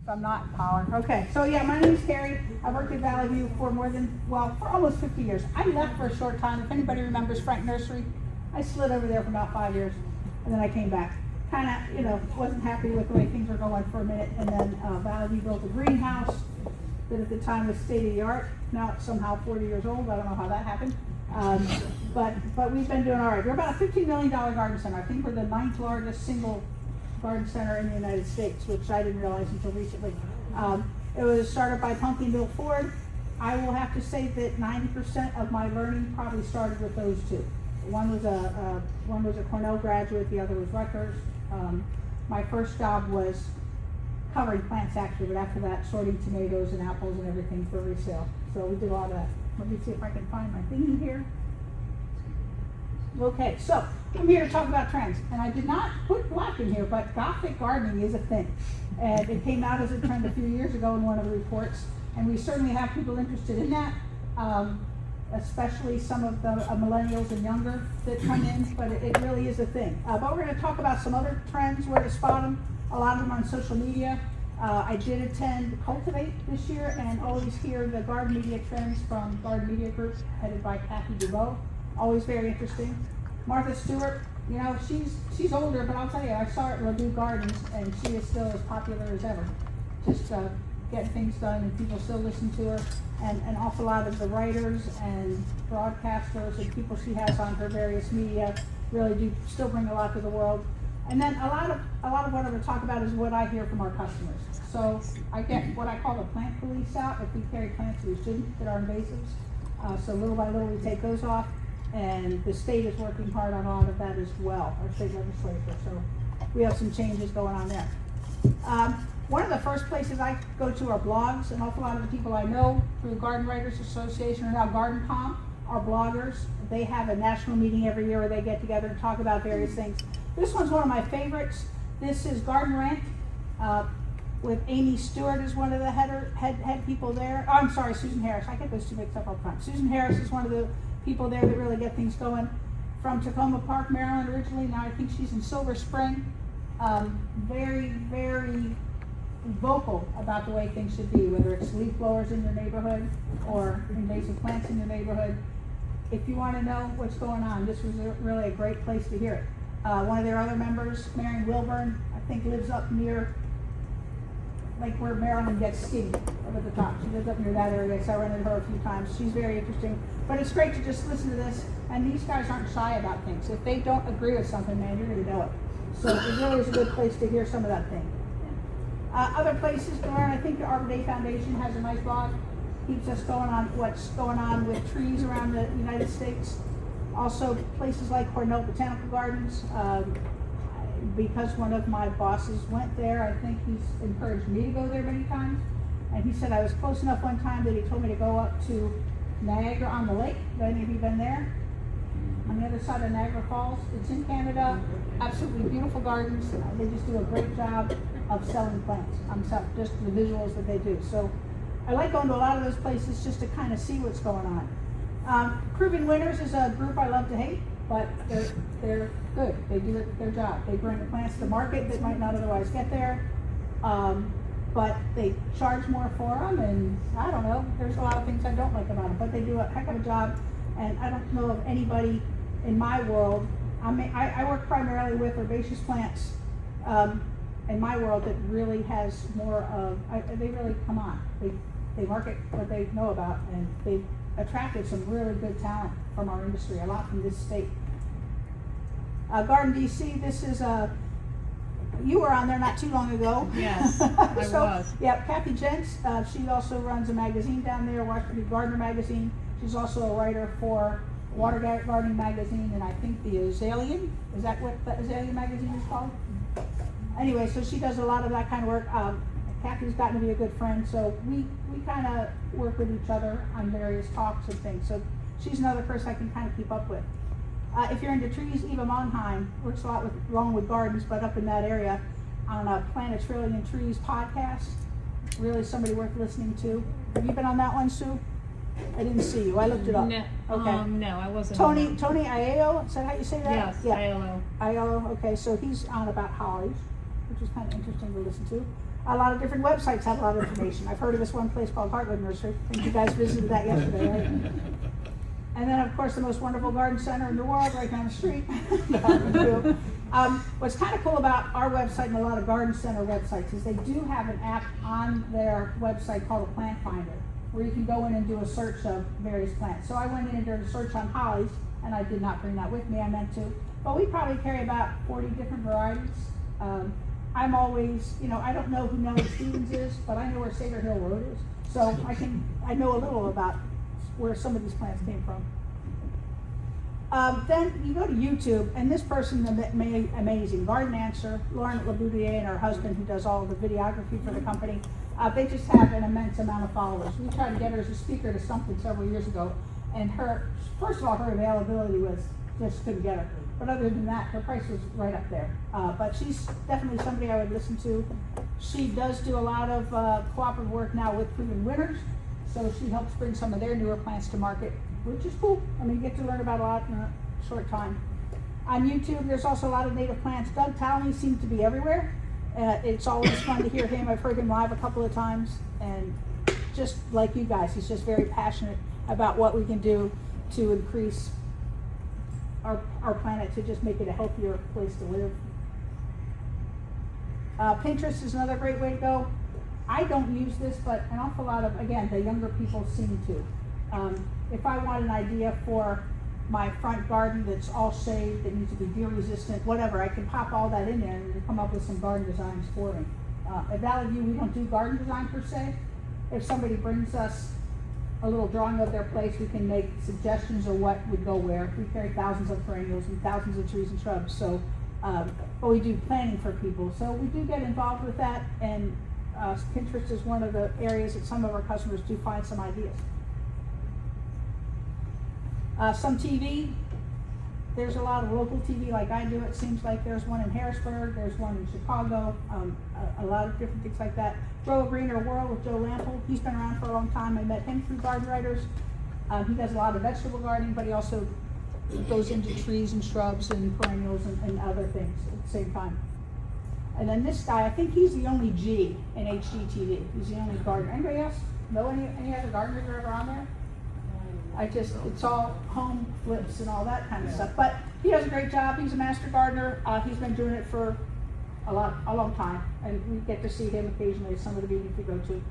I'm not Power. Okay, so yeah, my name is Carrie. I worked at Valley View for for almost 50 years. I left for a short time. If anybody remembers Frank Nursery, I slid over there for about 5 years, and then I came back. Kind of, wasn't happy with the way things were going for a minute, and then Valley View built a greenhouse that at the time was state of the art. Now it's somehow 40 years old. I don't know how that happened. But we've been doing all right. We're about a $15 million garden center. I think we're the 9th largest single garden center in the United States, which I didn't realize until recently. It was started by Punky Bill Ford. I will have to say that 90% of my learning probably started with those two. One was a Cornell graduate, the other was Rutgers. My first job was covering plants actually, but after that sorting tomatoes and apples and everything for resale. So we did a lot of that. Let me see if I can find my thingy here. Okay, so I'm here to talk about trends, and I did not put black in here, but Gothic gardening is a thing. And it came out as a trend a few years ago in one of the reports, and we certainly have people interested in that, especially some of the millennials and younger that come in, but it really is a thing. But we're going to talk about some other trends, where to spot them. A lot of them are on social media. I did attend Cultivate this year and always hear the garden media trends from Garden Media Group, headed by Kathy DeVoe. Always very interesting. Martha Stewart, she's older, but I'll tell you, I saw her at Ladue Gardens, and she is still as popular as ever. Just getting things done, and people still listen to her. And an awful lot of the writers and broadcasters and people she has on her various media really do still bring a lot to the world. And then a lot of what I'm going to talk about is what I hear from our customers. So I get what I call the plant police out. If we carry plants we shouldn't that are invasives, so little by little we take those off. And the state is working hard on all of that as well, our state legislature. So we have some changes going on there. One of the first places I go to are blogs. An awful lot of the people I know through Garden Writers Association or now GardenCom are bloggers. They have a national meeting every year where they get together and talk about various things. This one's one of my favorites. This is Garden Rant with Amy Stewart as one of the head people there. Oh, I'm sorry, Susan Harris. I get those two mixed up all the time. Susan Harris is one of the people there that really get things going. From Tacoma Park, Maryland originally. Now I think she's in Silver Spring. Very, very vocal about the way things should be, whether it's leaf blowers in your neighborhood or invasive plants in your neighborhood. If you want to know what's going on, this was really a great place to hear it. One of their other members, Marion Wilburn, I think lives up near, like where Maryland gets skiing up at the top. She lives up near that area, so I ran into her a few times. She's very interesting. But it's great to just listen to this, and these guys aren't shy about things. If they don't agree with something, man, you're going to know it. So it really is a good place to hear some of that thing. Other places to learn, I think the Arbor Day Foundation has a nice blog. Keeps us going on what's going on with trees around the United States. Also places like Cornell Botanical Gardens. Because one of my bosses went there, I think he's encouraged me to go there many times. And he said I was close enough one time that he told me to go up to Niagara on the Lake. Have any of you been there? On the other side of Niagara Falls. It's in Canada. Absolutely beautiful gardens. They just do a great job of selling plants. Just the visuals that they do. So I like going to a lot of those places just to kind of see what's going on. Proven Winners is a group I love to hate, but they're good. They do their job. They bring the plants to market that might not otherwise get there, but they charge more for them, and I don't know, there's a lot of things I don't like about them, but they do a heck of a job, and I don't know of anybody in my world. I work primarily with herbaceous plants in my world that really has more of, they really come on. They market what they know about, and they've attracted some really good talent from our industry, a lot from this state. Garden DC, this is you were on there not too long ago. Yes, I was. Yeah, Kathy Jentz, she also runs a magazine down there, Washington Gardener Magazine. She's also a writer for Water Gardening Magazine, and I think the Azalean, is that what the Azalean magazine is called? Anyway, so she does a lot of that kind of work. Kathy's gotten to be a good friend, so we kind of work with each other on various talks and things. So she's another person I can kind of keep up with. If you're into trees, Eva Monheim works a lot along with gardens, but up in that area on a Plant a Trillion Trees podcast. Really somebody worth listening to. Have you been on that one, Sue? I didn't see you. I looked it up. No, okay. No, I wasn't. Tony Aiello, is that how you say that? Yes, yeah. Aiello. Aiello, okay, so he's on about hollies, which is kind of interesting to listen to. A lot of different websites have a lot of information. I've heard of this one place called Heartwood Nursery. I think you guys visited that yesterday, right? And then, of course, the most wonderful garden center in the world, right down the street. What's kind of cool about our website and a lot of garden center websites is they do have an app on their website called a plant finder, where you can go in and do a search of various plants. So I went in and did a search on hollies, and I did not bring that with me, I meant to. But we probably carry about 40 different varieties. I'm always, I don't know who Nellie Stevens is, but I know where Sabre Hill Road is. So I know a little about where some of these plants came from. Then you go to YouTube, and this person is amazing. Garden Answer, Lauren Laboudier and her husband, who does all the videography for the company, they just have an immense amount of followers. We tried to get her as a speaker to something several years ago, and first of all, her availability was, just couldn't get her. But other than that, her price was right up there. But she's definitely somebody I would listen to. She does do a lot of cooperative work now with Proven Winners, so she helps bring some of their newer plants to market, which is cool. I mean, you get to learn about a lot in a short time. On YouTube, there's also a lot of native plants. Doug Talney seems to be everywhere. It's always fun to hear him. I've heard him live a couple of times, and just like you guys, he's just very passionate about what we can do to increase our planet, to just make it a healthier place to live. Pinterest is another great way to go. I don't use this, but an awful lot of, again, the younger people seem to. If I want an idea for my front garden that's all shade, that needs to be deer resistant, whatever, I can pop all that in there and come up with some garden designs for me. At Valley View, we don't do garden design per se. If somebody brings us a little drawing of their place, we can make suggestions of what would go where. We carry thousands of perennials and thousands of trees and shrubs, so, but we do planning for people. So we do get involved with that, and Pinterest is one of the areas that some of our customers do find some ideas. Some TV, there's a lot of local TV like I do. It seems like there's one in Harrisburg, there's one in Chicago, a lot of different things like that. Grow a Greener World with Joe Lample. He's been around for a long time. I met him through Garden Writers. He does a lot of vegetable gardening, but he also goes into trees and shrubs and perennials and other things at the same time. And then this guy, I think he's the only G in HGTV. He's the only gardener. Anybody else know any other gardeners that are ever on there? It's all home flips and all that kind of stuff. But he does a great job. He's a master gardener. He's been doing it for a long time. And we get to see him occasionally at some of the meetings we go to.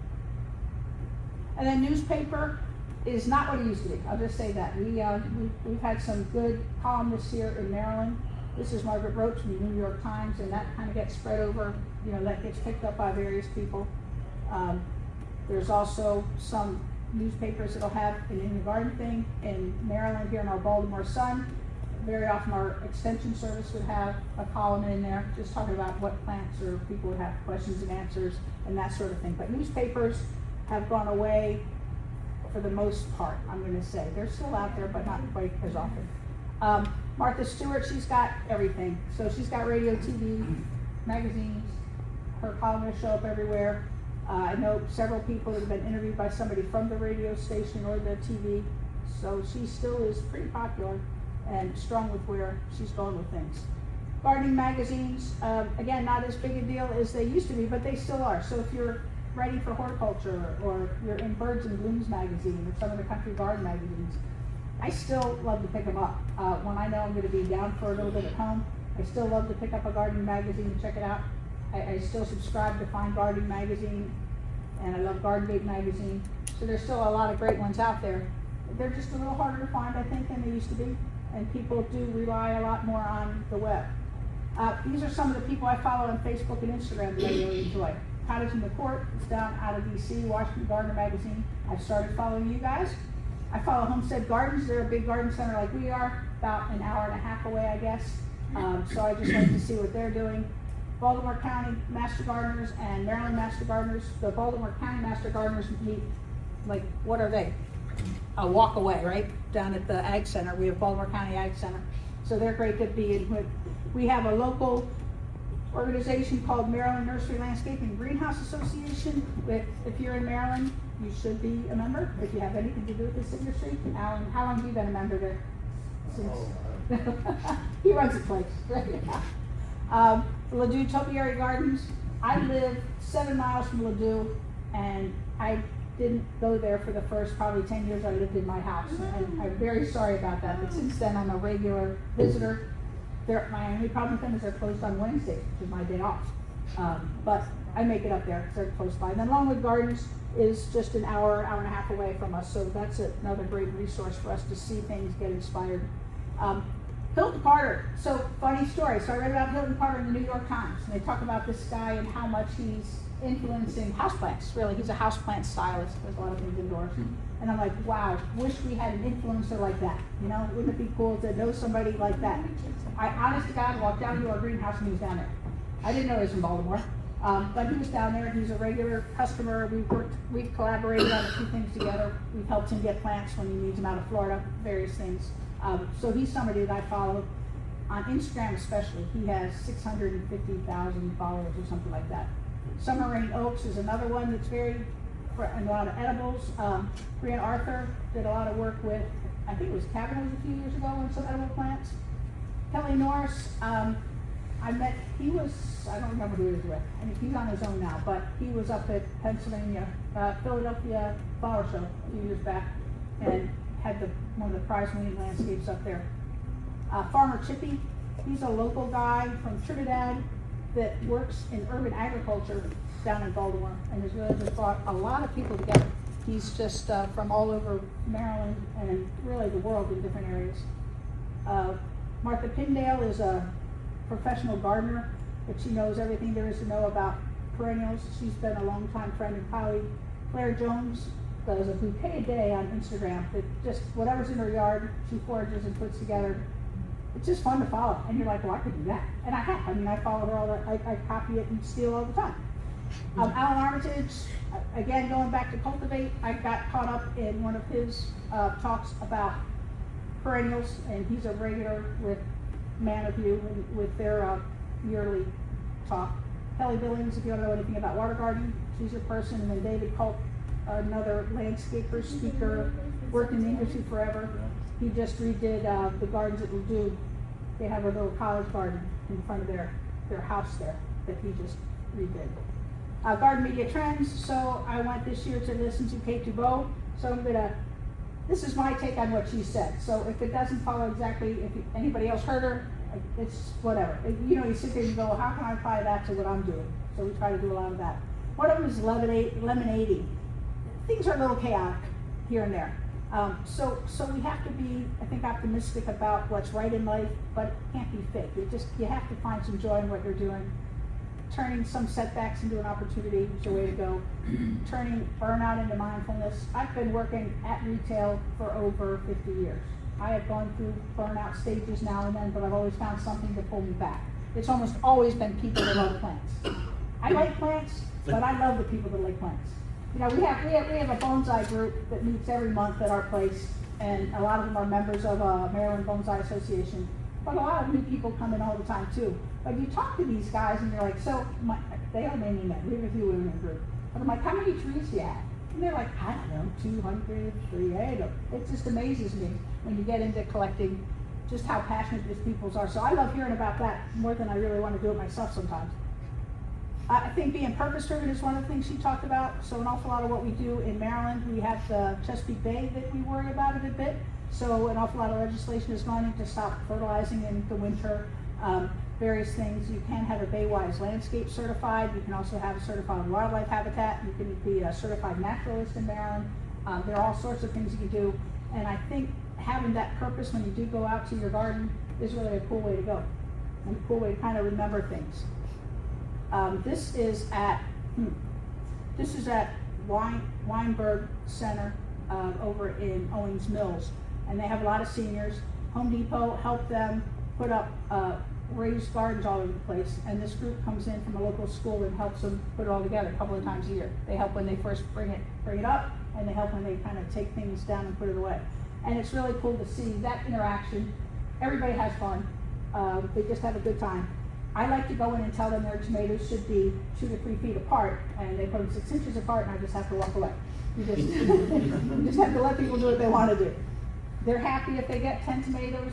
And then newspaper is not what it used to be. I'll just say that. We've had some good columnists here in Maryland. This is Margaret Roach from the New York Times, and that kind of gets spread over, that gets picked up by various people. There's also some newspapers that'll have an in the garden thing. In Maryland, here in our Baltimore Sun, very often our extension service would have a column in there just talking about what plants, or people would have questions and answers and that sort of thing. But newspapers have gone away for the most part, I'm going to say. They're still out there, but not quite as often. Martha Stewart, she's got everything. So she's got radio, TV, magazines. Her columnists show up everywhere. I know several people that have been interviewed by somebody from the radio station or the TV. So she still is pretty popular and strong with where she's going with things. Gardening magazines, again, not as big a deal as they used to be, but they still are. So if you're writing for horticulture, or you're in Birds and Blooms magazine, or some of the country garden magazines, I still love to pick them up. When I know I'm going to be down for a little bit at home, I still love to pick up a gardening magazine and check it out. I still subscribe to Fine Gardening magazine, and I love Garden Gate magazine. So there's still a lot of great ones out there. They're just a little harder to find, I think, than they used to be, and people do rely a lot more on the web. These are some of the people I follow on Facebook and Instagram that I really enjoy. Cottage in the Court is down out of DC, Washington Gardener magazine. I've started following you guys. I follow Homestead Gardens. They're a big garden center like we are, about an hour and a half away, I guess. So I just like to see what they're doing. Baltimore County Master Gardeners and Maryland Master Gardeners. The Baltimore County Master Gardeners meet, like, what are they? A walk away, right? Down at the Ag Center. We have Baltimore County Ag Center. So they're great to be in with. We have a local organization called Maryland Nursery Landscape and Greenhouse Association. If you're in Maryland, you should be a member. If you have anything to do with this industry. Alan, how long have you been a member there? Since he runs the place. Ladue Topiary Gardens, I live 7 miles from Ladue, and I didn't go there for the first probably 10 years I lived in my house. And I'm very sorry about that, but since then I'm a regular visitor. My only problem with them is they're closed on Wednesdays, which is my day off. But I make it up there because they're close by. And then Longwood Gardens is just an hour and a half away from us, so that's another great resource for us to see things, get inspired. Hilton Carter, so funny story. So I read about Hilton Carter in the New York Times, and they talk about this guy and how much he's influencing houseplants. Really, he's a houseplant stylist, does a lot of things indoors. And I'm like, wow, wish we had an influencer like that. You know, wouldn't it be cool to know somebody like that? I, honest to God, walked down to our greenhouse and he was down there. I didn't know he was in Baltimore, but he was down there. He's a regular customer. We've collaborated on a few things together. We've helped him get plants when he needs them out of Florida, various things. So he's somebody that I follow on Instagram especially. He has 650,000 followers or something like that. Summer Rain Oaks is another one that's and a lot of edibles. Brian Arthur did a lot of work with, I think it was Cabanos a few years ago on some edible plants. Kelly Norris, I don't remember who he was with. I mean, he's on his own now, but he was up at Philadelphia Flower Show a few years back and had one of the prize-winning landscapes up there. Farmer Chippy, he's a local guy from Trinidad that works in urban agriculture down in Baltimore and has really just brought a lot of people together. He's just from all over Maryland and really the world in different areas. Martha Pindale is a professional gardener, but she knows everything there is to know about perennials. She's been a longtime friend and colleague. Claire Jones does a bouquet a day on Instagram that just whatever's in her yard, she forages and puts together. It's just fun to follow, and you're like, well, I could do that. And I have. I mean, I follow her all the, I copy it and steal all the time. Alan Armitage, again, going back to Cultivate, I got caught up in one of his talks about perennials, and he's a regular with Man of You and with their yearly talk. Kelly Billings, if you don't know anything about water gardening, she's your person. And then David Culp, another landscaper, speaker, worked in the industry forever. He just redid the gardens at Ladue. They have a little college garden in front of their house there that he just redid. Garden Media Trends, so I went this year to listen to Kate Dubois, so this is my take on what she said. So if it doesn't follow exactly, if anybody else heard her, it's whatever. You sit there and go, how can I apply that to what I'm doing? So we try to do a lot of that. One of them is lemonading. Things are a little chaotic here and there. So we have to be, I think, optimistic about what's right in life, but it can't be fake. You have to find some joy in what you're doing. Turning some setbacks into an opportunity is the way to go. Turning burnout into mindfulness. I've been working at retail for over 50 years. I have gone through burnout stages now and then, but I've always found something to pull me back. It's almost always been people that love plants. I like plants, but I love the people that like plants. We have a bonsai group that meets every month at our place, and a lot of them are members of Maryland Bonsai Association. But a lot of new people come in all the time too. But you talk to these guys and you're like, they don't name me that. We have a few women in the group. But I'm like, how many trees do you have? And they're like, I don't know, 200, 300. It just amazes me when you get into collecting just how passionate these people are. So I love hearing about that more than I really want to do it myself sometimes. I think being purpose-driven is one of the things she talked about. So an awful lot of what we do in Maryland, we have the Chesapeake Bay that we worry about it a bit. So an awful lot of legislation has gone in to stop fertilizing in the winter. Various things. You can have a Baywise landscape certified. You can also have a certified wildlife habitat. You can be a certified naturalist in Maryland. There are all sorts of things you can do. And I think having that purpose when you do go out to your garden is really a cool way to go. And a cool way to kind of remember things. This is at Weinberg Center over in Owings Mills. And they have a lot of seniors. Home Depot helped them put up raised gardens all over the place, and this group comes in from a local school and helps them put it all together a couple of times a year. They help when they first bring it up, and they help when they kind of take things down and put it away. And it's really cool to see that interaction. Everybody has fun. They just have a good time. I like to go in and tell them their tomatoes should be 2 to 3 feet apart, and they put them 6 inches apart, and I just have to walk away. You just have to let people do what they want to do. They're happy if they get 10 tomatoes.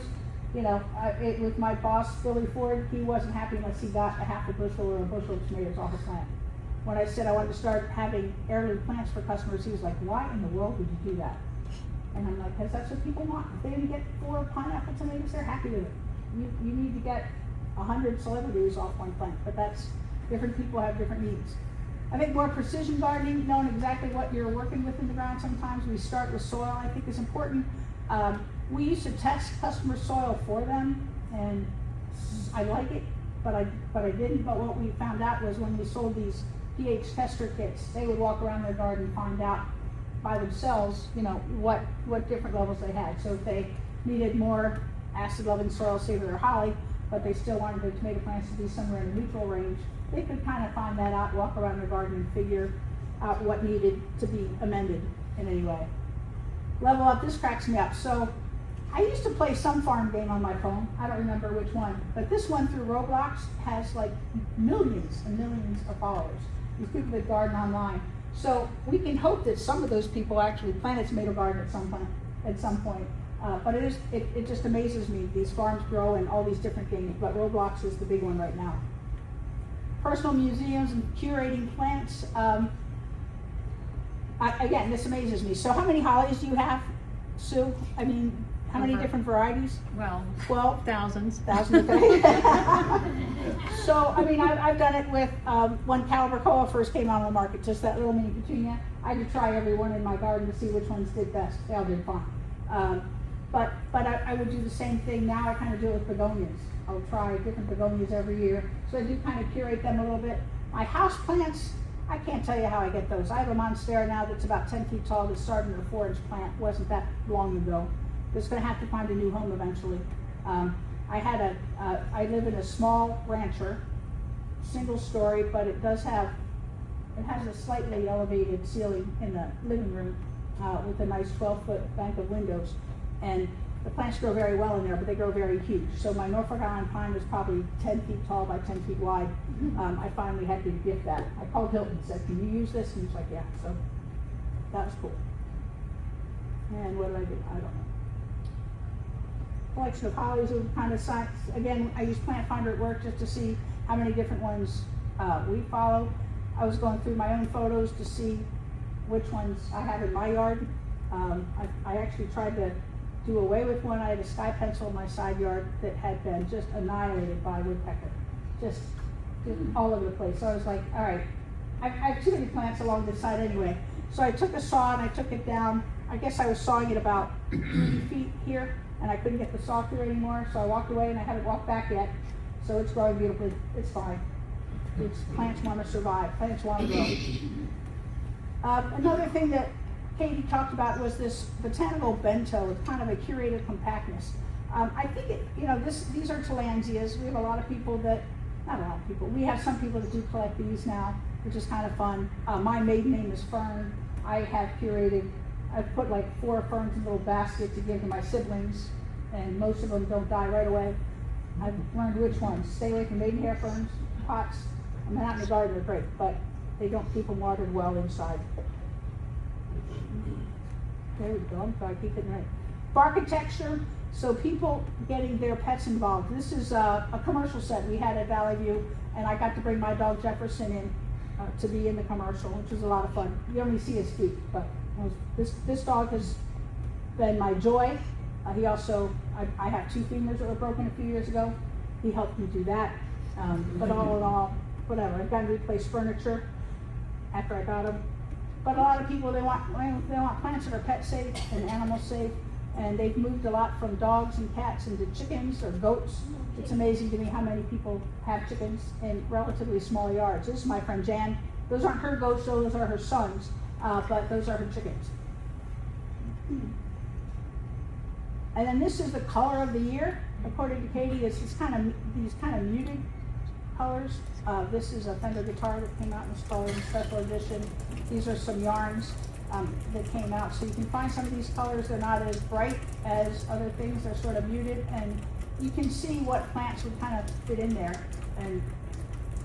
With my boss, Billy Ford, he wasn't happy unless he got a half a bushel or a bushel of tomatoes off a plant. When I said I wanted to start having heirloom plants for customers, he was like, why in the world would you do that? And I'm like, because that's what people want. If they can get 4 pineapple tomatoes, they're happy with it. You need to get 100 celebrities off one plant, but that's, different people have different needs. I think more precision gardening, knowing exactly what you're working with in the ground sometimes. We start with soil, I think is important. We used to test customer soil for them, and I like it, but I didn't. But what we found out was when we sold these pH tester kits, they would walk around their garden and find out by themselves, what different levels they had. So if they needed more acid-loving soil, say for their holly, but they still wanted their tomato plants to be somewhere in the neutral range, they could kind of find that out, walk around their garden and figure out what needed to be amended in any way. Level up, this cracks me up. So I used to play some farm game on my phone. I don't remember which one, but this one through Roblox has like millions and millions of followers. These people that garden online. So we can hope that some of those people actually plant a tomato garden at some point. But it just amazes me. These farms grow and all these different things, but Roblox is the big one right now. Personal museums and curating plants. Again, this amazes me. So how many hollies do you have, Sue? I mean, how many different varieties? Well, 12? thousands. Thousands, okay. So, I mean, I've done it with, when Calibracoa first came out on the market, just that little mini petunia. I had to try every one in my garden to see which ones did best. They all did fine. But I would do the same thing now. I kind of do it with begonias. I'll try different begonias every year. So I do kind of curate them a little bit. My house plants, I can't tell you how I get those. I have a monstera now that's about 10 feet tall that started as a 4-inch plant. Wasn't that long ago. It's going to have to find a new home eventually. I live in a small rancher, single story, but it has a slightly elevated ceiling in the living room with a nice 12-foot bank of windows. And the plants grow very well in there, but they grow very huge. So my Norfolk Island pine was probably 10 feet tall by 10 feet wide. I finally had to gift that. I called Hilton and said, can you use this? And he was like, yeah. So that was cool. And what did I do? I don't know. Collection of hollies of kind of science. Again, I use Plant Finder at work just to see how many different ones we follow. I was going through my own photos to see which ones I have in my yard. I actually tried to do away with one. I had a sky pencil in my side yard that had been just annihilated by a woodpecker. Just all over the place. So I was like, all right, I have too many plants along this side anyway. So I took a saw and I took it down. I guess I was sawing it about 3 feet here, and I couldn't get the saw through anymore. So I walked away and I haven't walked back yet. So it's growing beautifully. It's fine. Plants want to survive. Plants want to grow. Another thing that Katie talked about was this botanical bento. It's kind of a curated compactness. I think these are Tillandsias. We have a lot of people that, not a lot of people, we have some people that do collect these now, which is kind of fun. My maiden name is Fern. I have curated, I've put like 4 ferns in a little basket to give to my siblings, and most of them don't die right away. I've learned which ones. Stay away from maidenhair ferns, pots. I mean, out in the garden they're great, but they don't keep them watered well inside. There we go, I'm sorry, keep it right. Architecture, so people getting their pets involved. This is a commercial set we had at Valley View, and I got to bring my dog Jefferson in to be in the commercial, which was a lot of fun. You only see his feet, but this dog has been my joy. He also, I have 2 femurs that were broken a few years ago. He helped me do that. But all in all, whatever. I've gotten to replace furniture after I got them. But a lot of people, they want plants that are pet safe and animal safe, and they've moved a lot from dogs and cats into chickens or goats. It's amazing to me how many people have chickens in relatively small yards. This is my friend Jan. Those aren't her goats, those are her sons, but those are her chickens. And then this is the color of the year, according to Katie. It's these kind of muted colors. This is a Fender guitar that came out in this color in special edition. These are some yarns that came out. So you can find some of these colors. They're not as bright as other things. They're sort of muted, and you can see what plants would kind of fit in there and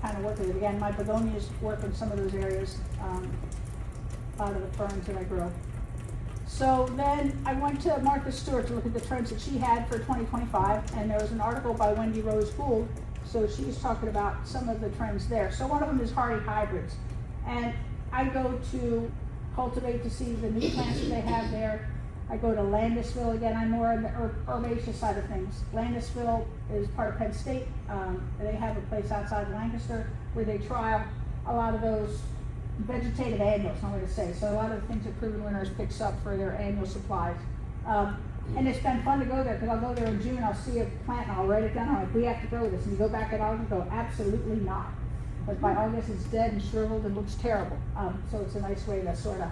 kind of work with it. Again, my begonias work in some of those areas, a lot of the ferns that I grow. So then I went to Martha Stewart to look at the trends that she had for 2025, and there was an article by Wendy Rose Gould, so she's talking about some of the trends there. So one of them is hardy hybrids, and I go to Cultivate to see the new plants that they have there. I go to Landisville again, I'm more on the herbaceous side of things. Landisville is part of Penn State. They have a place outside Lancaster where they trial a lot of those vegetative annuals, I'm going to say. So a lot of the things that Proven Winners picks up for their annual supplies. And it's been fun to go there, because I'll go there in June, I'll see a plant and I'll write it down, I'm like, we have to grow this. And you go back in August and go, absolutely not. But by August it's dead and shriveled and looks terrible. So it's a nice way to sort of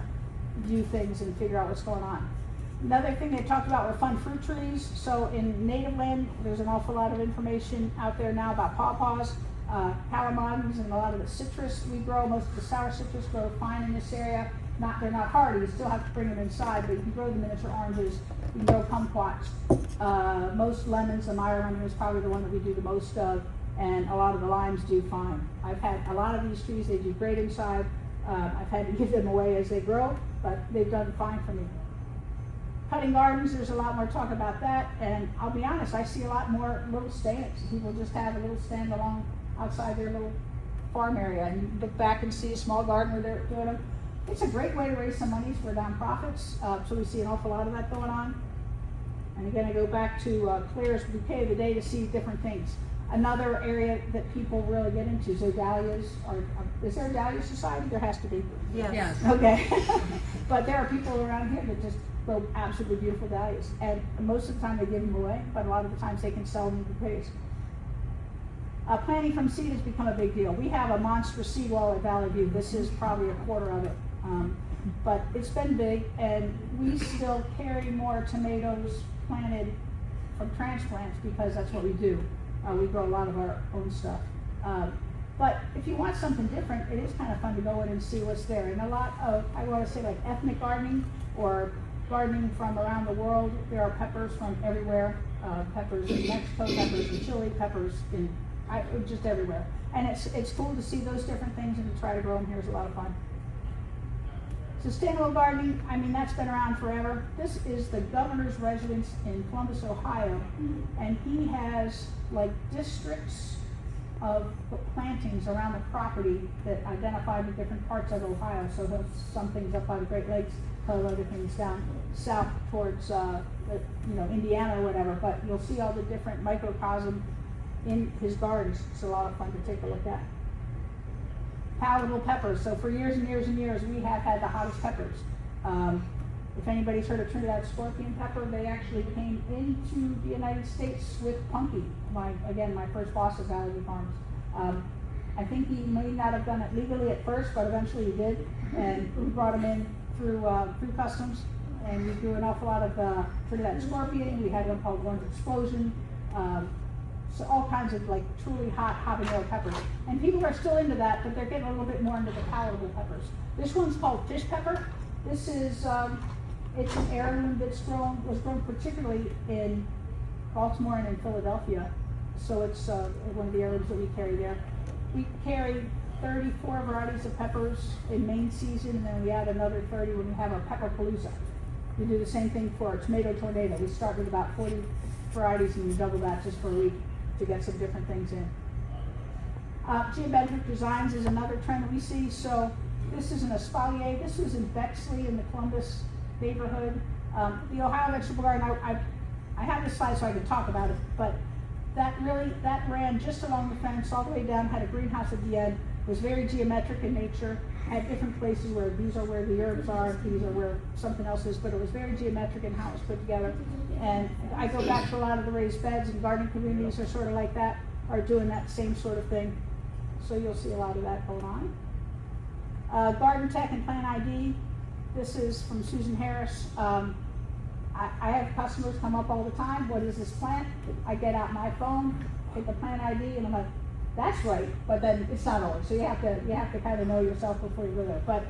view things and figure out what's going on. Another thing they talked about were fun fruit trees. So in native land, there's an awful lot of information out there now about pawpaws, calamondins, and a lot of the citrus we grow. Most of the sour citrus grow fine in this area. They're not hardy, you still have to bring them inside, but you can grow the miniature oranges, you can grow kumquats. Most lemons, the Meyer lemon is probably the one that we do the most of, and a lot of the limes do fine. I've had a lot of these trees, they do great inside. I've had to give them away as they grow, but they've done fine for me. Cutting gardens, there's a lot more talk about that, and I'll be honest, I see a lot more little stands. People just have a little stand along outside their little farm area, and you look back and see a small garden where they're doing them. It's a great way to raise some money for nonprofits, so we see an awful lot of that going on. And again, I go back to Claire's Bouquet of the Day to see different things. Another area that people really get into is dahlias. Is there a dahlia society? There has to be. Yes. Okay. But there are people around here that just grow absolutely beautiful dahlias, and most of the time they give them away, but a lot of the times they can sell them in bouquets. Planting from seed has become a big deal. We have a monster seed wall at Valley View. This is probably a quarter of it, but it's been big, and we still carry more tomatoes planted from transplants because that's what we do. We grow a lot of our own stuff. But if you want something different, it is kind of fun to go in and see what's there. And a lot of, I want to say, like ethnic gardening or gardening from around the world. There are peppers from everywhere. Peppers in Mexico, peppers in Chile, peppers in just everywhere. And it's cool to see those different things and to try to grow them here is a lot of fun. Sustainable gardening, I mean, that's been around forever. This is the governor's residence in Columbus, Ohio, and he has like districts of plantings around the property that identify the different parts of Ohio. So there's some things up by the Great Lakes, other things down south towards Indiana or whatever, but you'll see all the different microcosm in his gardens. It's a lot of fun to take a look at. Palatable peppers. So for years and years and years, we have had the hottest peppers. If anybody's heard of Trinidad scorpion pepper, they actually came into the United States with Punky, my first boss at Valley View Farms. I think he may not have done it legally at first, but eventually he did, and we brought him in through customs, and we grew an awful lot of Trinidad scorpion. We had one called Orange Explosion. So all kinds of like truly hot habanero peppers. And people are still into that, but they're getting a little bit more into the palatable peppers. This one's called fish pepper. This is, it's an heirloom that's was grown particularly in Baltimore and in Philadelphia. So it's one of the heirlooms that we carry there. We carry 34 varieties of peppers in main season, and then we add another 30 when we have our pepper palooza. We do the same thing for our tomato tornado. We start with about 40 varieties and we double that just for a week to get some different things in. Geometric designs is another trend we see. So this is an espalier. This was in Bexley in the Columbus neighborhood. The Ohio Vegetable Garden, I have this slide so I can talk about it, but that ran just along the fence all the way down, had a greenhouse at the end, was very geometric in nature, had different places where these are where the herbs are, these are where something else is, but it was very geometric in how it was put together. And I go back to a lot of the raised beds, and gardening communities are sort of like that, are doing that same sort of thing. So you'll see a lot of that going on. Garden Tech and Plant ID. This is from Susan Harris. I have customers come up all the time. What is this plant? I get out my phone, take the plant ID, and I'm like, that's right. But then it's not always. So you have to kind of know yourself before you go there. But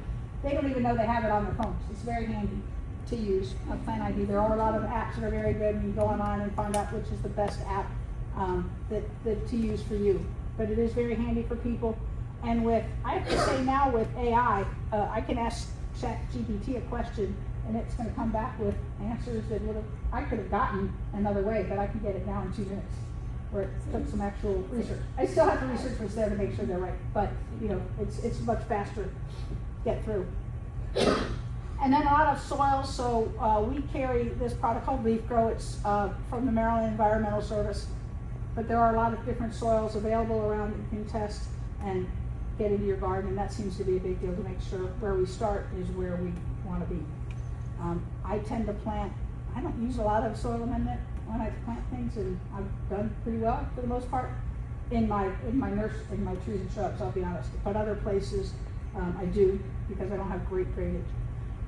they don't even know they have it on their phones. It's very handy to use a plant ID. There are a lot of apps that are very good, and you go online and find out which is the best app that to use for you. But it is very handy for people. And I have to say now with AI, I can ask ChatGPT a question, and it's gonna come back with answers that I could have gotten another way, but I can get it now in 2 minutes, where it took some actual research. I still have to research what's there to make sure they're right, but, it's much faster to get through. And then a lot of soils, so we carry this product called Leaf Grow. It's from the Maryland Environmental Service, but there are a lot of different soils available around that you can test and get into your garden, and that seems to be a big deal to make sure where we start is where we want to be. I tend to plant, I don't use a lot of soil amendment when I plant things, and I've done pretty well for the most part in my trees and shrubs, I'll be honest. But other places I do, because I don't have great drainage.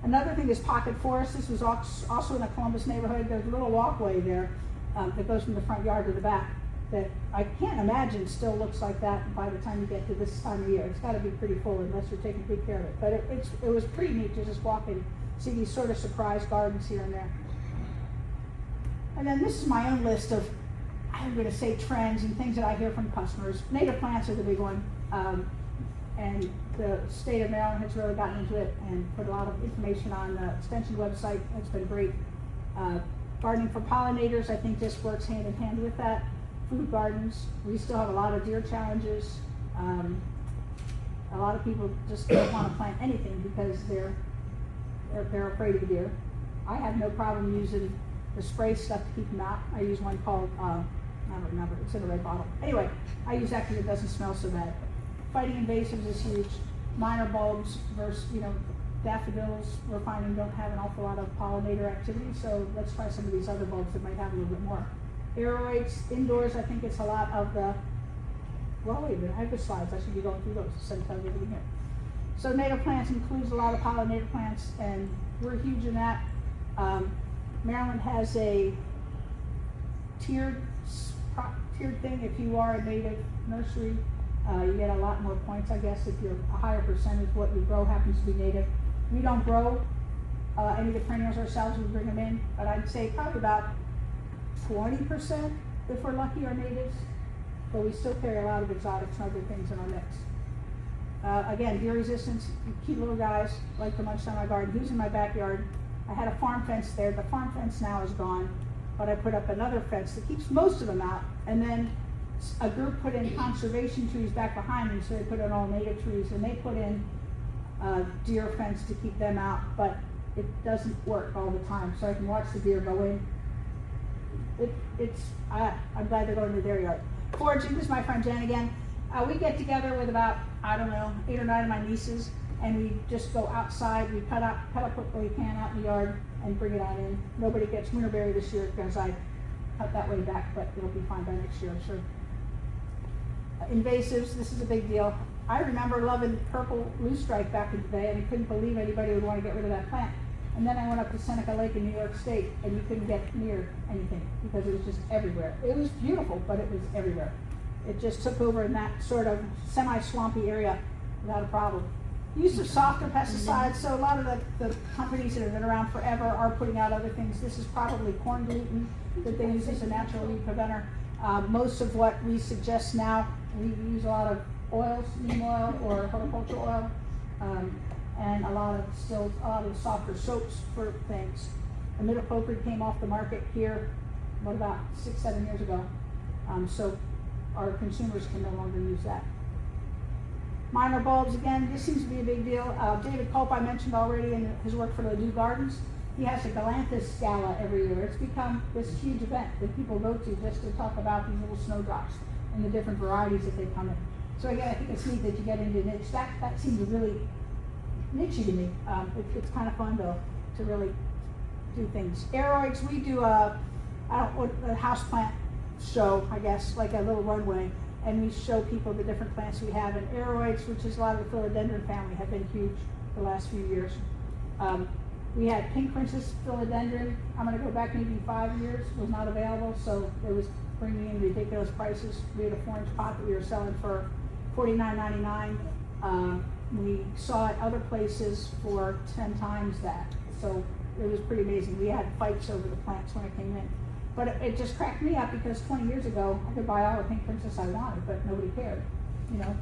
Another thing is pocket forest. This was also in the Columbus neighborhood. There's a little walkway there that goes from the front yard to the back that I can't imagine still looks like that by the time you get to this time of year. It's got to be pretty full unless you're taking good care of it. But it was pretty neat to just walk and see these sort of surprise gardens here and there. And then this is my own list of, I'm going to say, trends and things that I hear from customers. Native plants are the big one. And the state of Maryland has really gotten into it and put a lot of information on the extension website. It's been great. Gardening for pollinators, I think this works hand in hand with that. Food gardens, we still have a lot of deer challenges. A lot of people just don't want to plant anything because they're afraid of the deer. I have no problem using the spray stuff to keep them out. I use one called, I don't remember, it's in a red bottle. Anyway, I use that because it doesn't smell so bad. Fighting invasives is huge. Minor bulbs versus, daffodils we're finding don't have an awful lot of pollinator activity, so let's try some of these other bulbs that might have a little bit more. Aeroids, indoors, I think it's a lot of the, well, wait a minute, I have the slides, I should be going through those instead of telling you everything here. So native plants includes a lot of pollinator plants, and we're huge in that. Maryland has a tiered thing. If you are a native nursery, you get a lot more points, I guess, if you're a higher percentage what you grow happens to be native. We don't grow any of the perennials ourselves, we bring them in, but I'd say probably about 20%, if we're lucky, are natives, but we still carry a lot of exotics and other things in our mix. Again, deer resistance, cute little guys like to munch down my garden. Who's in my backyard? I had a farm fence there. The farm fence now is gone, but I put up another fence that keeps most of them out, and then a group put in conservation trees back behind me, so they put in all native trees, and they put in deer fence to keep them out, but it doesn't work all the time, so I can watch the deer go in. I'm glad they're going to their yard. Foraging, this is my friend Jen again. We get together with about, 8 or 9 of my nieces, and we just go outside, we cut up what we can out in the yard and bring it on in. Nobody gets winterberry this year because I cut that way back, but it'll be fine by next year, I'm sure. Invasives, this is a big deal. I remember loving purple loosestrife back in the day, and I couldn't believe anybody would want to get rid of that plant. And then I went up to Seneca Lake in New York State, and you couldn't get near anything because it was just everywhere. It was beautiful, but it was everywhere. It just took over in that sort of semi-swampy area without a problem. Use of softer pesticides, so a lot of the companies that have been around forever are putting out other things. This is probably corn gluten that they use as a natural weed preventer. Most of what we suggest now, we use a lot of oils, neem oil or horticultural oil, and a lot of softer soaps for things. Imidacloprid came off the market here, about 6-7 years ago, so our consumers can no longer use that. Minor bulbs, again, this seems to be a big deal. David Culp I mentioned already in his work for the New Gardens. He has a Galanthus Gala every year. It's become this huge event that people go to just to talk about these little snowdrops and the different varieties that they come in. So again, I think it's neat that you get into niche. That seems really niche-y to me. It's kind of fun to really do things. Aeroids, we do a houseplant show, I guess, like a little runway, and we show people the different plants we have. And aeroids, which is a lot of the philodendron family, have been huge the last few years. We had pink princess philodendron. I'm going to go back maybe 5 years. Was not available, so it was bringing in ridiculous prices. We had a 4-inch pot that we were selling for $49.99. We saw it other places for 10 times that, so it was pretty amazing. We had fights over the plants when it came in. But it just cracked me up because 20 years ago, I could buy all the pink princess I wanted, but nobody cared.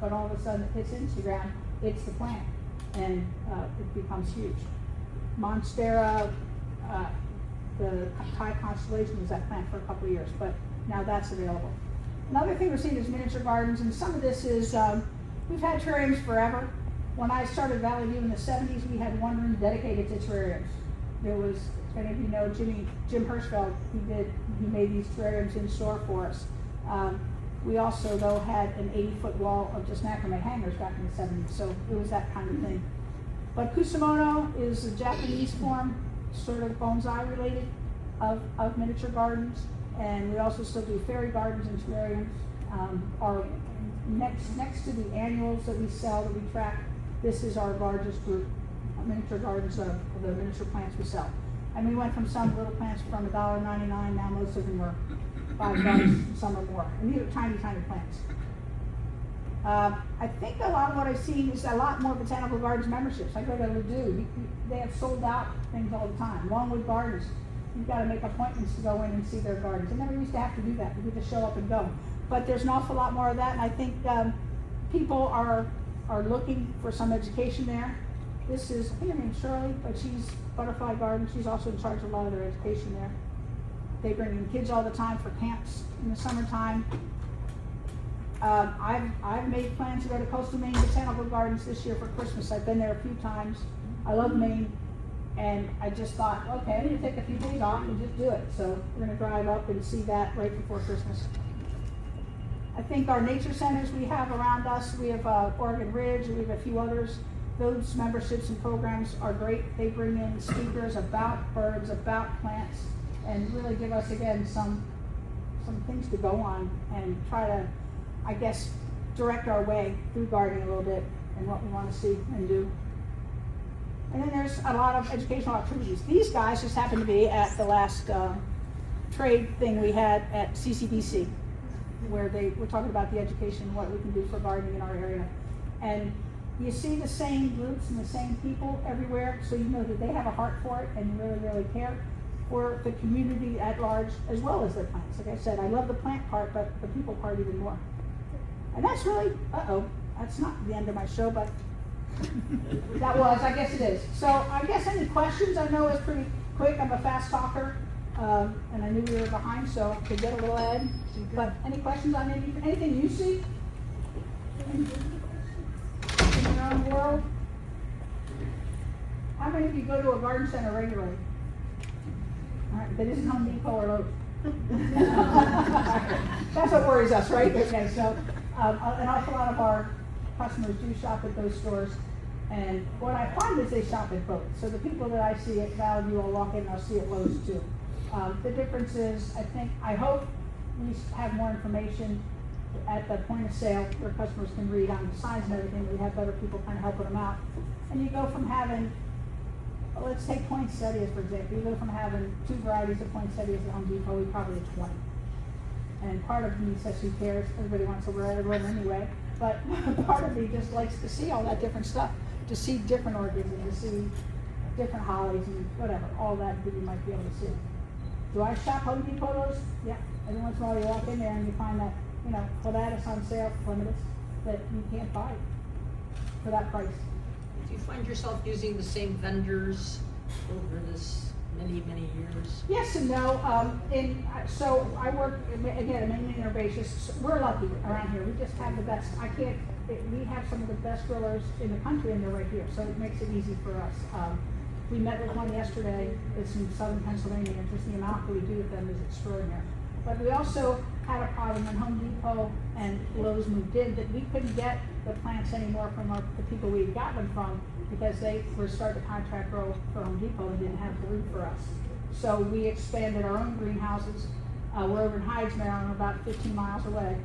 But all of a sudden it hits Instagram, it's the plant, and it becomes huge. Monstera, the Thai constellation was that plant for a couple of years, but now that's available. Another thing we're seeing is miniature gardens, and some of this is, we've had terrariums forever. When I started Valley View in the 70s, we had one room dedicated to terrariums. There was, if any of you know Jim Hirschfeld, he made these terrariums in store for us. We also, though, had an 80-foot wall of just macrame hangers back in the 70s, so it was that kind of thing. But kusamono is a Japanese form, sort of bonsai related, of miniature gardens. And we also still do fairy gardens and terrariums. Our next to the annuals that we sell, that we track, this is our largest group of miniature gardens of the miniature plants we sell. And we went from some little plants from $1.99, now most of them were $5, some are more. And these are tiny, tiny plants. I think a lot of what I've seen is a lot more botanical gardens memberships. I go to Ladue, they have sold out things all the time. Longwood Gardens, you've got to make appointments to go in and see their gardens. I never used to have to do that. We could just show up and go. But there's an awful lot more of that, and I think people are looking for some education there. This is, I think her name's Shirley, but she's Butterfly Garden. She's also in charge of a lot of their education there. They bring in kids all the time for camps in the summertime. I've made plans to go to Coastal Maine Botanical Gardens this year for Christmas. I've been there a few times. I love Maine. And I just thought, okay, I need to take a few days off and just do it. So we're going to drive up and see that right before Christmas. I think our nature centers we have around us, we have Oregon Ridge, we have a few others. Those memberships and programs are great. They bring in speakers about birds, about plants, and really give us, again, some things to go on and try to, I guess, direct our way through gardening a little bit and what we want to see and do. And then there's a lot of educational activities. These guys just happened to be at the last trade thing we had at CCBC, where they were talking about the education, what we can do for gardening in our area. And you see the same groups and the same people everywhere, so you know that they have a heart for it and really, really care for the community at large, as well as their plants. Like I said, I love the plant part, but the people part even more. And that's really, that's not the end of my show, but that was, I guess it is. So I guess any questions? I know it's pretty quick. I'm a fast talker, and I knew we were behind, so I could get a little ahead. But any questions on anything you see in your own world? How many of you go to a garden center regularly? All right, that isn't Home Depot or Lowe's. That's what worries us, right? Okay, so an awful lot of our customers do shop at those stores, and what I find is they shop at both. So the people that I see at Valley View will walk in and I'll see at Lowe's too. The difference is, I hope we have more information at the point of sale where customers can read on the signs and everything. We have better people kind of helping them out. And you go from having, let's take poinsettias for example. You go from having 2 varieties of poinsettias at Home Depot, we probably have 20. And part of me says, who cares? Everybody wants a red one anyway. But part of me just likes to see all that different stuff, to see different orchids and to see different hollies and whatever, all that you might be able to see. Do I shop Home Depots? Yeah. Every once in a while you walk in there and you find that, clematis on sale, clematis, that you can't buy for that price. Do you find yourself using the same vendors over this many, many years? Yes and no. So I work, again, mainly on a basis. We're lucky around here. We just have the best. We have some of the best growers in the country, and they're right here, so it makes it easy for us. We met with one yesterday. It's in southern Pennsylvania, and just the amount that we do with them is extraordinary. But we also had a problem when Home Depot and Lowe's moved in that we couldn't get the plants anymore from the people we had gotten them from, because they were starting to contract grow for Home Depot and didn't have the room for us. So we expanded our own greenhouses. We're over in Hydes, Maryland, about 15 miles away,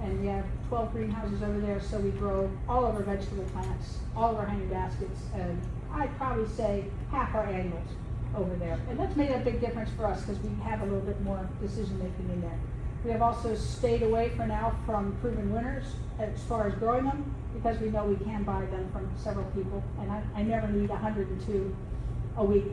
and we have 12 greenhouses over there, so we grow all of our vegetable plants, all of our hanging baskets, and I'd probably say half our annuals over there. And that's made a big difference for us because we have a little bit more decision making in there. We have also stayed away for now from proven winners as far as growing them, because we know we can buy them from several people, and I never need 102 a week,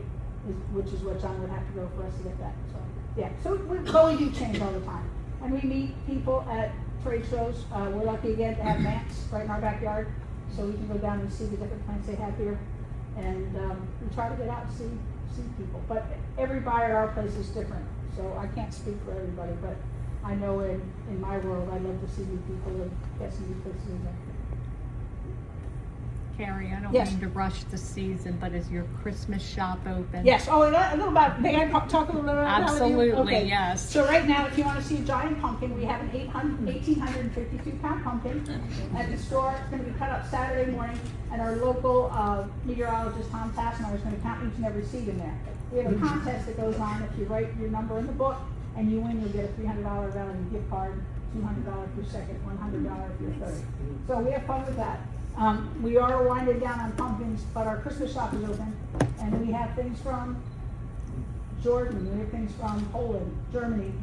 which is what John would have to go for us to get that. So yeah, but we do change all the time, and we meet people at trade shows. We're lucky again to have Mance right in our backyard, so we can go down and see the different plants they have here. And we try to get out and see people. But every buyer at our place is different, so I can't speak for everybody, but I know in my world, I love to see new people and get some new places in there. Carrie, I don't Yes. mean to rush the season, but is your Christmas shop open? Yes, oh, a little about, may I talk a little bit about that with you? Absolutely, Okay. yes. So right now, if you want to see a giant pumpkin, we have an 1,852-pound pumpkin at the store. It's going to be cut up Saturday morning, and our local meteorologist, Tom Tassenau, is going to count each and every seed in there. We have a contest that goes on. If you write your number in the book and you win, you'll get a $300 value gift card, $200 for second, $100 if you're third. So we have fun with that. We are winding down on pumpkins, but our Christmas shop is open, and we have things from Jordan, we have things from Poland, Germany,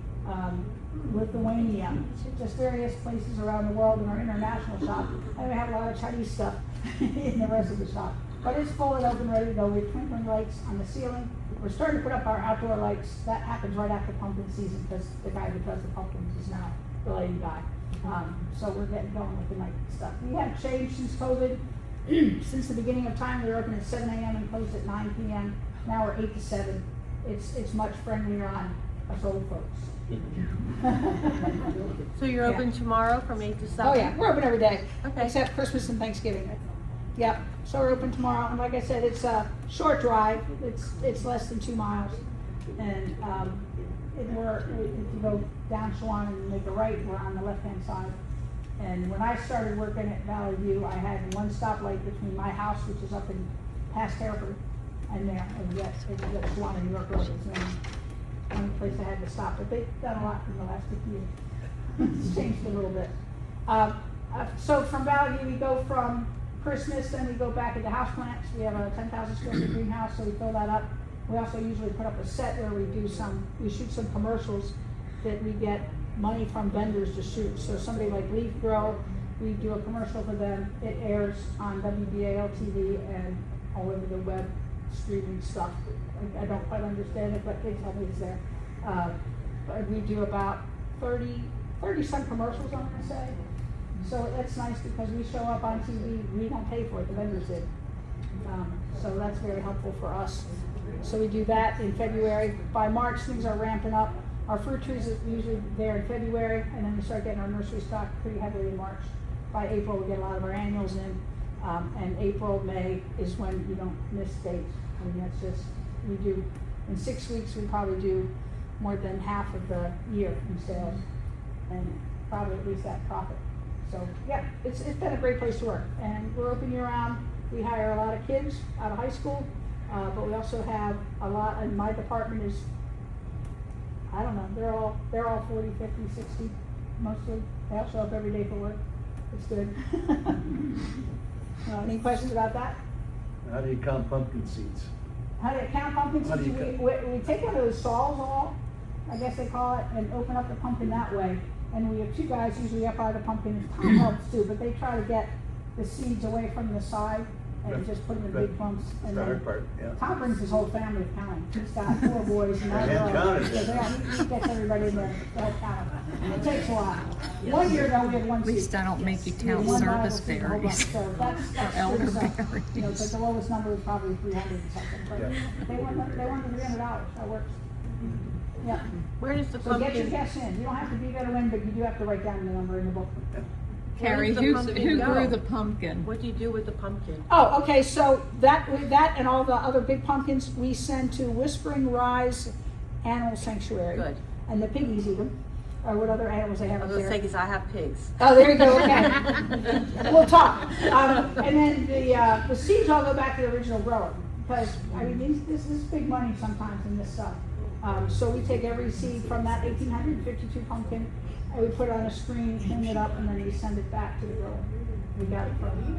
Lithuania, just various places around the world in our international shop. And we have a lot of Chinese stuff in the rest of the shop. But it's full and open, ready to go. We have twinkling lights on the ceiling. We're starting to put up our outdoor lights. That happens right after pumpkin season because the guy who does the pumpkins is now the lady guy. So we're getting going with the night stuff. We have changed since COVID. Since the beginning of time, we were open at 7 a.m. and closed at 9 p.m. Now we're 8 to 7. It's much friendlier on us old folks. So you're open tomorrow from 8 to 7? Oh yeah, we're open every day, Okay. except Christmas and Thanksgiving. Yep, so we're open tomorrow, and like I said, it's a short drive, it's less than 2 miles. And if you go down Shawan and make a right, we're on the left-hand side. And when I started working at Valley View, I had one stoplight between my house, which is up in past Hereford, and there, and yet, Shawan and New York Road is the only place I had to stop. But they've done a lot in the last 50 years. It's changed a little bit. So from Valley View, we go from Christmas, then we go back into houseplants. We have a 10,000 square foot greenhouse, so we fill that up. We also usually put up a set where we shoot some commercials that we get money from vendors to shoot. So somebody like Leaf Grow, we do a commercial for them. It airs on WBAL TV and all over the web streaming stuff. I don't quite understand it, but they tell me it's there. But we do about 30 some commercials, I'm gonna say. So that's nice because we show up on TV, we don't pay for it, the vendors did. So that's very helpful for us. So we do that in February. By March, things are ramping up. Our fruit trees are usually there in February, and then we start getting our nursery stock pretty heavily in March. By April, we get a lot of our annuals in, and April, May is when you don't miss dates. I mean, that's just, we do, in 6 weeks, we probably do more than half of the year in sales, and probably at least that profit. So, yeah, it's been a great place to work, and we're open year round. We hire a lot of kids out of high school, but we also have a lot, and my department is, I don't know, they're all 40, 50, 60, mostly. They all show up every day for work. It's good. Any questions about that? How do you count pumpkin seeds? How do you count pumpkin How do seeds? you We take one of those sawzall, I guess they call it, and open up the pumpkin that way. And we have 2 guys usually up by the pumpkin, and Tom helps too, but they try to get the seeds away from the side and just put them in big clumps. That's And the then hard part, yeah. Tom brings his whole family of counting. He's got 4 boys and 9 Hand girls. counted. So he gets everybody in there to help count. It takes a while. One year though, we had 1 At seed. least I don't make you We had count 1 service Bible seed, a whole bunch. berries. So that's Or good stuff. elderberries. You know, but the lowest number was probably 300 and something. But Yeah. they won the $300. That works. Yeah. Where does the So get your pumpkin, guess in. You don't have to be there to win, but you do have to write down the number in the book. Carrie, the who pumpkin go? grew the pumpkin? what do you do with the pumpkin? Oh, okay, so that and all the other big pumpkins, we send to Whispering Rise Animal Sanctuary. Good. And the piggies eat them, or what other animals they have I up was gonna there. say, 'cause I have pigs. Oh, there you go, okay. We'll talk. And then the seeds all go back to the original grower, because, I mean, this is big money sometimes in this stuff. So we take every seed from that 1,852 pumpkin, and we put it on a screen, clean it up, and then we send it back to the grower. We got it from,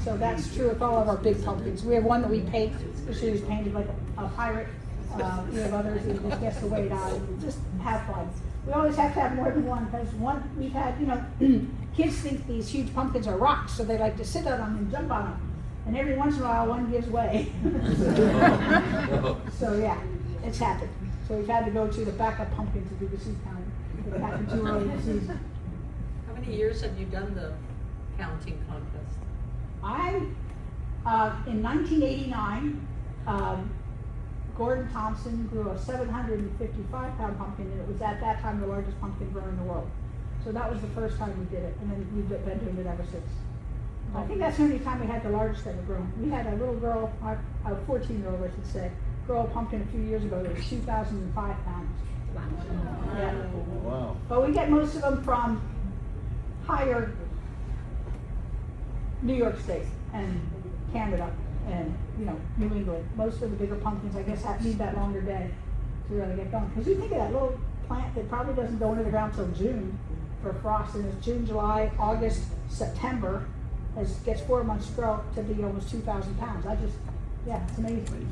so that's true with all of our big pumpkins. We have one that we paint, which is painted like a pirate. We have others that just guess the weight out, and just have fun. We always have to have more than one, because we've had, kids think these huge pumpkins are rocks, so they like to sit on them and jump on them. And every once in a while, one gives way. So yeah, it's happened. So we've had to go to the backup pumpkin to do the seed counting. It happened too early in the season. How many years have you done the counting contest? In 1989, Gordon Thompson grew a 755-pound pumpkin, and it was at that time the largest pumpkin grower in the world. So that was the first time we did it, and then we've been doing it ever since. I think that's the only time we had the largest ever grown. We had a little girl, a 14-year-old, I should say, grow a pumpkin a few years ago that was 2,005 pounds. Yeah. Wow. But we get most of them from higher New York State and Canada and, New England. Most of the bigger pumpkins, I guess, need that longer day to really get going. Because you think of that little plant that probably doesn't go into the ground till June for frost, and it's June, July, August, September, gets 4 months to grow to be almost 2,000 pounds. It's amazing.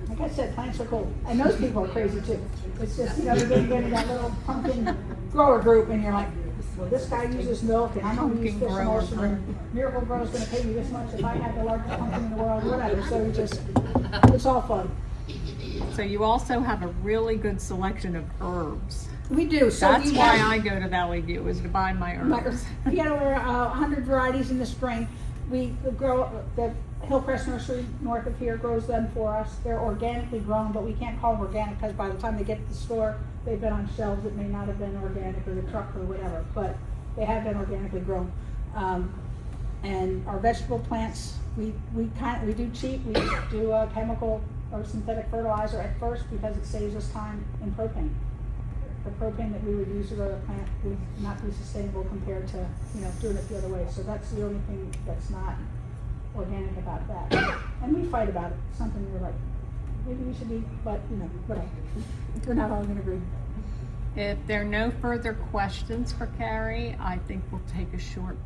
Like I said, plants are cool. And those people are crazy too. It's just, you're going to get in that little pumpkin grower group and you're like, well, this guy uses milk and I'm going to use fish emulsion and Miracle Grow is going to pay me this much if I have the largest pumpkin in the world, whatever. So it's all fun. So you also have a really good selection of herbs. We do. So That's we why have- I go to Valley View, is to buy my herbs. We had over 100 varieties in the spring. We grow, the Hillcrest Nursery north of here grows them for us. They're organically grown, but we can't call them organic because by the time they get to the store, they've been on shelves that may not have been organic or the truck or whatever, but they have been organically grown. And our vegetable plants, we do cheap. We do a chemical or synthetic fertilizer at first because it saves us time in propane. The propane that we would use to grow the plant would not be sustainable compared to, doing it the other way. So that's the only thing that's not organic about that. And we fight about it. It's something we're like, maybe we should be, but, whatever. We're not all gonna agree. If there are no further questions for Carrie, I think we'll take a short